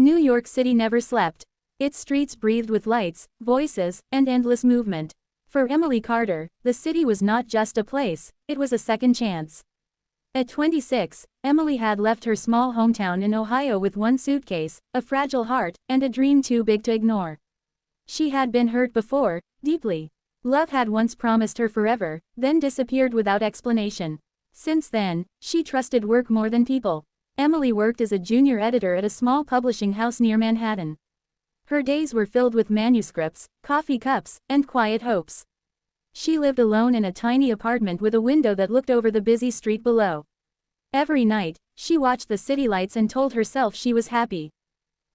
New York City never slept. Its streets breathed with lights, voices, and endless movement. For Emily Carter, the city was not just a place, it was a second chance. At 26, Emily had left her small hometown in Ohio with one suitcase, a fragile heart, and a dream too big to ignore. She had been hurt before, deeply. Love had once promised her forever, then disappeared without explanation. Since then, she trusted work more than people. Emily worked as a junior editor at a small publishing house near Manhattan. Her days were filled with manuscripts, coffee cups, and quiet hopes. She lived alone in a tiny apartment with a window that looked over the busy street below. Every night, she watched the city lights and told herself she was happy.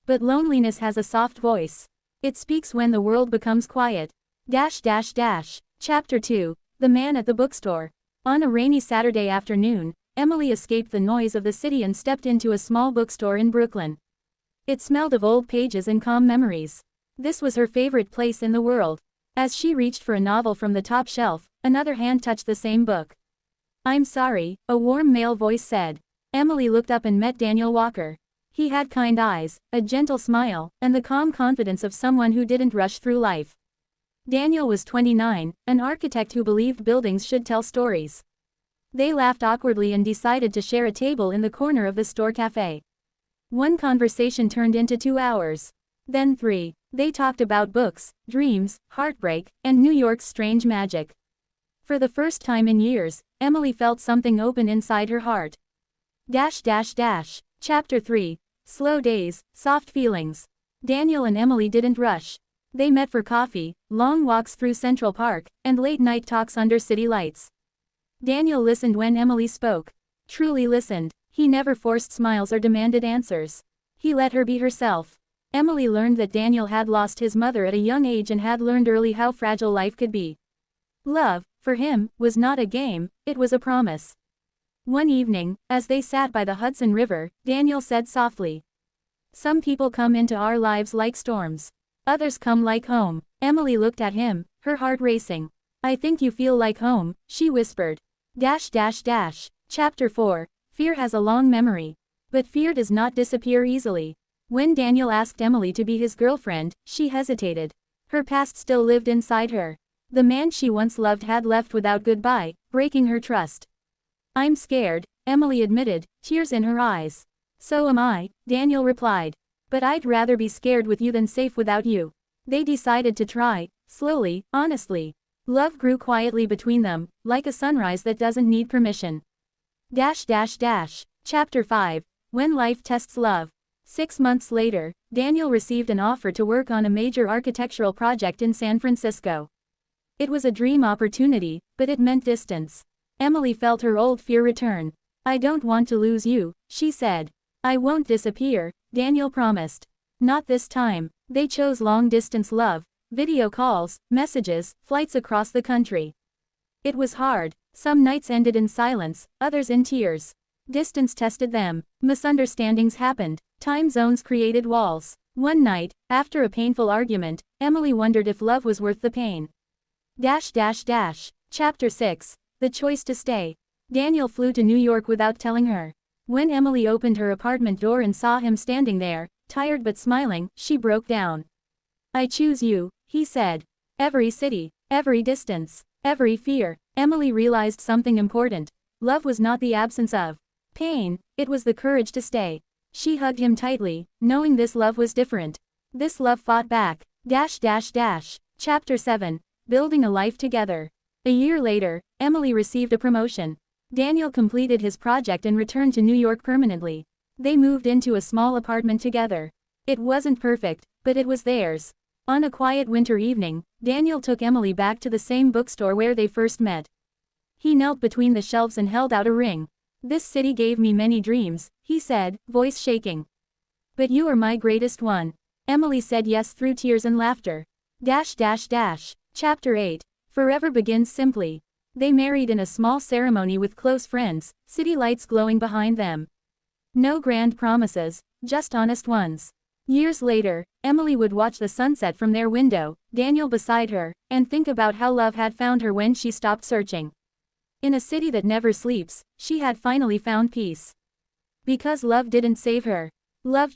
But loneliness has a soft voice. It speaks when the world becomes quiet. Chapter 2, The Man at the Bookstore. On a rainy Saturday afternoon, Emily escaped the noise of the city and stepped into a small bookstore in Brooklyn. It smelled of old pages and calm memories. This was her favorite place in the world. As she reached for a novel from the top shelf, another hand touched the same book. "I'm sorry," a warm male voice said. Emily looked up and met Daniel Walker. He had kind eyes, a gentle smile, and the calm confidence of someone who didn't rush through life. Daniel was 29, an architect who believed buildings should tell stories. They laughed awkwardly and decided to share a table in the corner of the store cafe. One conversation turned into 2 hours. Then 3. They talked about books, dreams, heartbreak, and New York's strange magic. For the first time in years, Emily felt something open inside her heart. Chapter 3. Slow days, soft feelings. Daniel and Emily didn't rush. They met for coffee, long walks through Central Park, and late-night talks under city lights. Daniel listened when Emily spoke. Truly listened. He never forced smiles or demanded answers. He let her be herself. Emily learned that Daniel had lost his mother at a young age and had learned early how fragile life could be. Love, for him, was not a game, it was a promise. One evening, as they sat by the Hudson River, Daniel said softly, "Some people come into our lives like storms. Others come like home." Emily looked at him, her heart racing. "I think you feel like home," she whispered. Chapter 4. Fear has a long memory. But fear does not disappear easily. When Daniel asked Emily to be his girlfriend, she hesitated. Her past still lived inside her. The man she once loved had left without goodbye, breaking her trust. "I'm scared," Emily admitted, tears in her eyes. "So am I," Daniel replied. "But I'd rather be scared with you than safe without you." They decided to try, slowly, honestly. Love grew quietly between them, like a sunrise that doesn't need permission. Chapter 5. When Life Tests Love. 6 months later, Daniel received an offer to work on a major architectural project in San Francisco. It was a dream opportunity, but it meant distance. Emily felt her old fear return. "I don't want to lose you," she said. "I won't disappear," Daniel promised. Not this time. They chose long-distance love, video calls, messages, flights across the country. It was hard. Some nights ended in silence, others in tears. Distance tested them. Misunderstandings happened. Time zones created walls. One night, after a painful argument, Emily wondered if love was worth the pain. Chapter 6. The Choice to Stay. Daniel flew to New York without telling her. When Emily opened her apartment door and saw him standing there, tired but smiling, she broke down. "I choose you," he said. "Every city, every distance, every fear." Emily realized something important. Love was not the absence of pain, it was the courage to stay. She hugged him tightly, knowing this love was different. This love fought back. Chapter 7. Building a Life Together. A year later, Emily received a promotion. Daniel completed his project and returned to New York permanently. They moved into a small apartment together. It wasn't perfect, but it was theirs. On a quiet winter evening, Daniel took Emily back to the same bookstore where they first met. He knelt between the shelves and held out a ring. "This city gave me many dreams," he said, voice shaking. "But you are my greatest one." Emily said yes through tears and laughter. Chapter 8. Forever begins simply. They married in a small ceremony with close friends, city lights glowing behind them. No grand promises, just honest ones. Years later, Emily would watch the sunset from their window, Daniel beside her, and think about how love had found her when she stopped searching. In a city that never sleeps, she had finally found peace. Because love didn't save her. Love